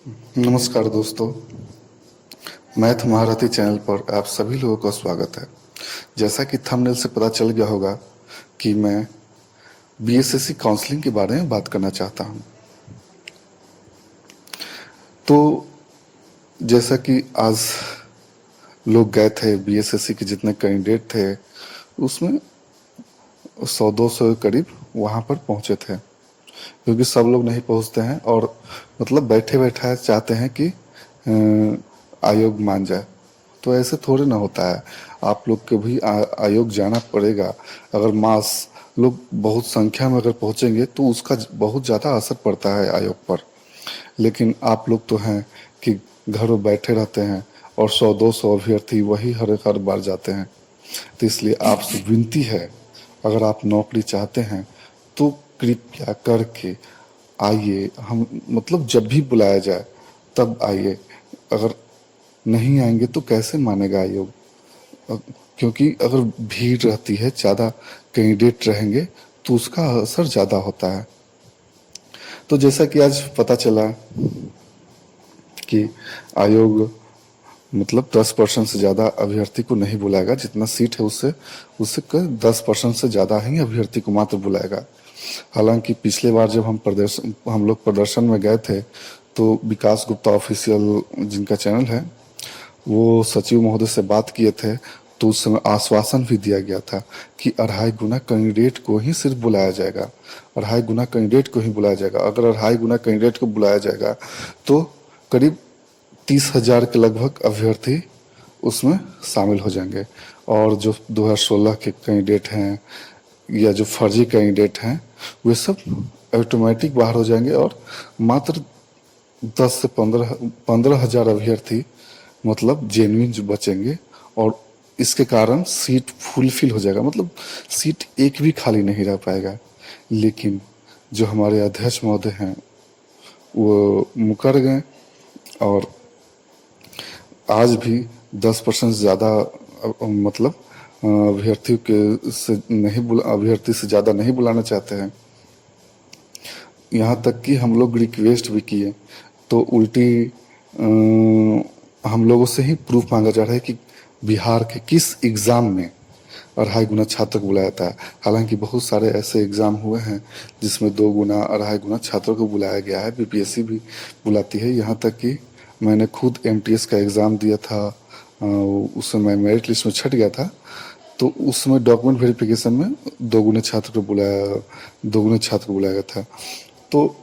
नमस्कार दोस्तों, मैथ महारथी चैनल पर आप सभी लोगों का स्वागत है। जैसा कि थंबनेल से पता चल गया होगा कि मैं बीएसएससी काउंसलिंग के बारे में बात करना चाहता हूं। तो जैसा कि आज लोग गए थे, बीएसएससी के जितने कैंडिडेट थे उसमें 100-200 के करीब वहां पर पहुंचे थे, क्योंकि सब लोग नहीं पहुंचते हैं और मतलब बैठे बैठे चाहते हैं कि आयोग मान जाए। तो ऐसे थोड़े ना होता है, आप लोग को भी आयोग जाना पड़ेगा। अगर मास लोग बहुत संख्या में अगर पहुंचेंगे तो उसका बहुत ज़्यादा असर पड़ता है आयोग पर। लेकिन आप लोग तो हैं कि घरों बैठे रहते हैं और 100-200 अभ्यर्थी वही हर बार जाते हैं। तो इसलिए आपसे विनती है, अगर आप नौकरी चाहते हैं तो कृपया करके आइए। हम मतलब जब भी बुलाया जाए तब आइए। अगर नहीं आएंगे तो कैसे मानेगा आयोग? क्योंकि अगर भीड़ रहती है, ज़्यादा कैंडिडेट रहेंगे तो उसका असर ज़्यादा होता है। तो जैसा कि आज पता चला कि आयोग मतलब 10% से ज़्यादा अभ्यर्थी को नहीं बुलाएगा। जितना सीट है उससे उससे 10% से ज़्यादा ही अभ्यर्थी को मात्र बुलाएगा। हालांकि पिछले बार जब हम लोग प्रदर्शन में गए थे तो विकास गुप्ता ऑफिशियल जिनका चैनल है वो सचिव महोदय से बात किए थे, तो उस समय आश्वासन भी दिया गया था कि 2.5 गुना कैंडिडेट को ही सिर्फ बुलाया जाएगा। 2.5 गुना कैंडिडेट को ही बुलाया जाएगा। अगर 2.5 गुना कैंडिडेट को बुलाया जाएगा तो करीब 30,000 के लगभग अभ्यर्थी उसमें शामिल हो जाएंगे। और जो 2016 के कैंडिडेट हैं या जो फर्जी कैंडिडेट हैं वे सब ऑटोमेटिक बाहर हो जाएंगे और मात्र 10 से 15,000 अभ्यर्थी मतलब जेन्युइन जो बचेंगे। और इसके कारण सीट फुलफिल हो जाएगा, मतलब सीट एक भी खाली नहीं रह पाएगा। लेकिन जो हमारे अध्यक्ष महोदय हैं वो मुकर गए और आज भी 10% से ज़्यादा मतलब अभ्यर्थियों के से नहीं बुला अभ्यर्थी से ज़्यादा नहीं बुलाना चाहते हैं। यहाँ तक कि हम लोग रिक्वेस्ट भी किए तो उल्टी हम लोगों से ही प्रूफ मांगा जा रहा है कि बिहार के किस एग्ज़ाम में 2.5 गुना छात्र को बुलाया था। हालांकि बहुत सारे ऐसे एग्ज़ाम हुए हैं जिसमें 2 गुना 2.5 गुना छात्रों को बुलाया गया है। बीपीएससी भी बुलाती है। यहाँ तक कि मैंने खुद एमटीएस का एग्ज़ाम दिया था, उस समय मेरिट लिस्ट में छट गया था, तो उसमें डॉक्यूमेंट वेरिफिकेशन में 2 गुने छात्र को बुलाया गया था। तो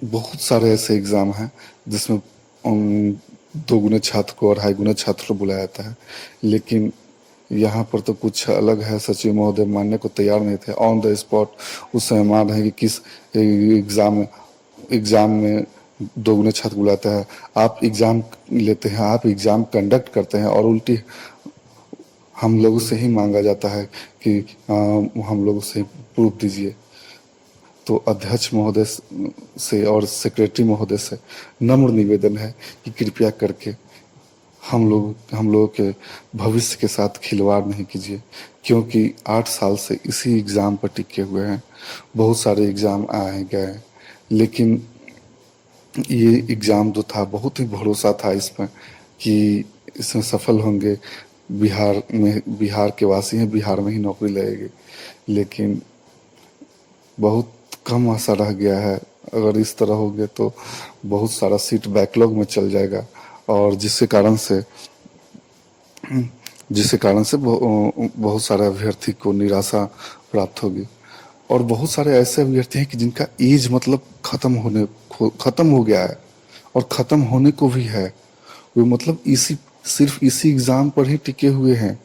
बहुत सारे ऐसे एग्ज़ाम हैं जिसमें 2 गुने छात्र को और 2.5 गुना छात्र को बुलाया जाता है। लेकिन यहाँ पर तो कुछ अलग है। सचिव महोदय मानने को तैयार नहीं थे। ऑन द स्पॉट उस समय मान रहे हैं कि किस एग्ज़ाम में 2 गुने छात्र बुलाता है। आप एग्ज़ाम लेते हैं, आप एग्ज़ाम कंडक्ट करते हैं और उल्टी हम लोगों से ही मांगा जाता है कि हम लोगों से प्रूफ दीजिए। तो अध्यक्ष महोदय से और सेक्रेटरी महोदय से नम्र निवेदन है कि कृपया करके हम लोगों के भविष्य के साथ खिलवाड़ नहीं कीजिए, क्योंकि 8 साल से इसी एग्ज़ाम पर टिके हुए हैं। बहुत सारे एग्ज़ाम आए गए, लेकिन ये एग्ज़ाम जो था बहुत ही भरोसा था इसमें कि इसमें सफल होंगे। बिहार के वासी हैं, बिहार में ही नौकरी लगेगी। लेकिन बहुत कम आशा रह गया है। अगर इस तरह हो गया तो बहुत सारा सीट बैकलॉग में चल जाएगा और जिसके कारण से बहुत सारे अभ्यर्थी को निराशा प्राप्त होगी। और बहुत सारे ऐसे अभ्यर्थी हैं कि जिनका एज मतलब खत्म हो गया है और खत्म होने को भी है। वो मतलब सिर्फ इसी एग्ज़ाम पर ही टिके हुए हैं।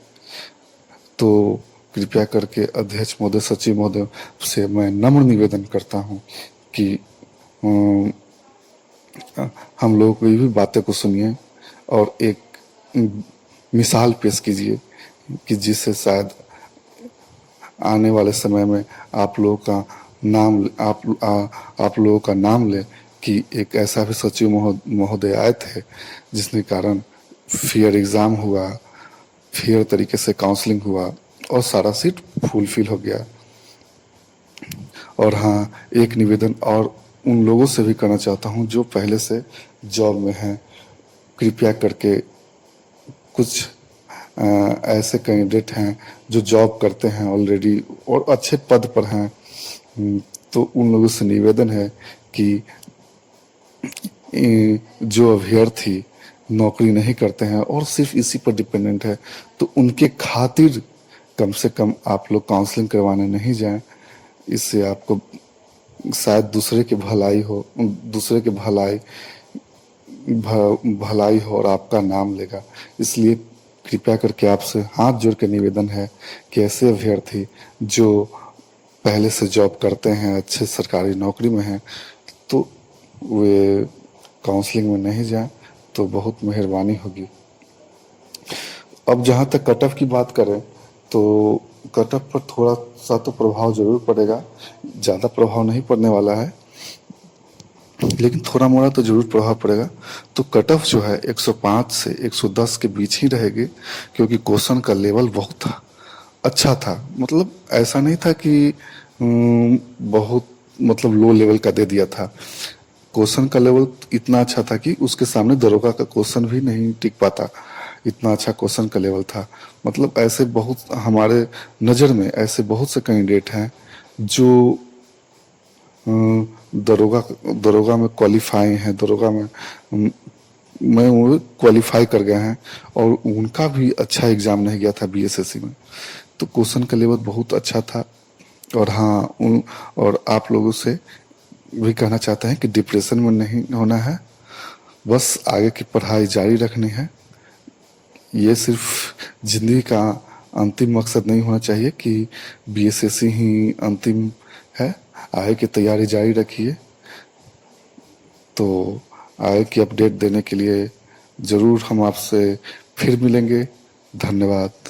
तो कृपया करके अध्यक्ष महोदय, सचिव महोदय से मैं नम्र निवेदन करता हूँ कि हम लोगों की भी बातें को सुनिए और एक मिसाल पेश कीजिए कि जिससे शायद आने वाले समय में आप लोगों का नाम ले कि एक ऐसा भी सचिव महोदय आए थे जिसने कारण फेयर एग्ज़ाम हुआ, फेयर तरीके से काउंसलिंग हुआ और सारा सीट फुलफिल हो गया। और हाँ, एक निवेदन और उन लोगों से भी कहना चाहता हूँ जो पहले से जॉब में हैं, कृपया करके कुछ ऐसे कैंडिडेट हैं जो जॉब करते हैं ऑलरेडी और अच्छे पद पर हैं, तो उन लोगों से निवेदन है कि जो अभ्यर्थी नौकरी नहीं करते हैं और सिर्फ इसी पर डिपेंडेंट है, तो उनके खातिर कम से कम आप लोग काउंसलिंग करवाने नहीं जाएं। इससे आपको शायद दूसरे के भलाई हो और आपका नाम लेगा। इसलिए कृपया करके आपसे हाथ जोड़ के निवेदन है कि ऐसे अभ्यर्थी जो पहले से जॉब करते हैं, अच्छे सरकारी नौकरी में हैं, तो वे काउंसलिंग में नहीं जाएं, तो बहुत मेहरबानी होगी। अब जहाँ तक कट ऑफ की बात करें तो कट ऑफ पर थोड़ा सा तो प्रभाव जरूर पड़ेगा, ज़्यादा प्रभाव नहीं पड़ने वाला है, लेकिन थोड़ा मोड़ा तो जरूर प्रभाव पड़ेगा। तो कट ऑफ जो है 105 से 110 के बीच ही रहेगी, क्योंकि क्वेश्चन का लेवल बहुत अच्छा था। मतलब ऐसा नहीं था कि बहुत मतलब लो लेवल का दे दिया था। क्वेश्चन का लेवल इतना अच्छा था कि उसके सामने दरोगा का क्वेश्चन भी नहीं टिक पाता, इतना अच्छा क्वेश्चन का लेवल था। मतलब ऐसे बहुत हमारे नज़र में ऐसे बहुत से कैंडिडेट हैं जो दरोगा दरोगा में क्वालिफाई हैं, दरोगा में वो क्वालिफाई कर गए हैं और उनका भी अच्छा एग्जाम नहीं गया था बीएसएससी में। तो क्वेश्चन का लेवल बहुत अच्छा था। और हाँ, और आप लोगों से भी कहना चाहते हैं कि डिप्रेशन में नहीं होना है, बस आगे की पढ़ाई जारी रखनी है। ये सिर्फ जिंदगी का अंतिम मकसद नहीं होना चाहिए कि बीएसएससी ही अंतिम है। आगे की तैयारी जारी रखिए। तो आगे की अपडेट देने के लिए ज़रूर हम आपसे फिर मिलेंगे। धन्यवाद।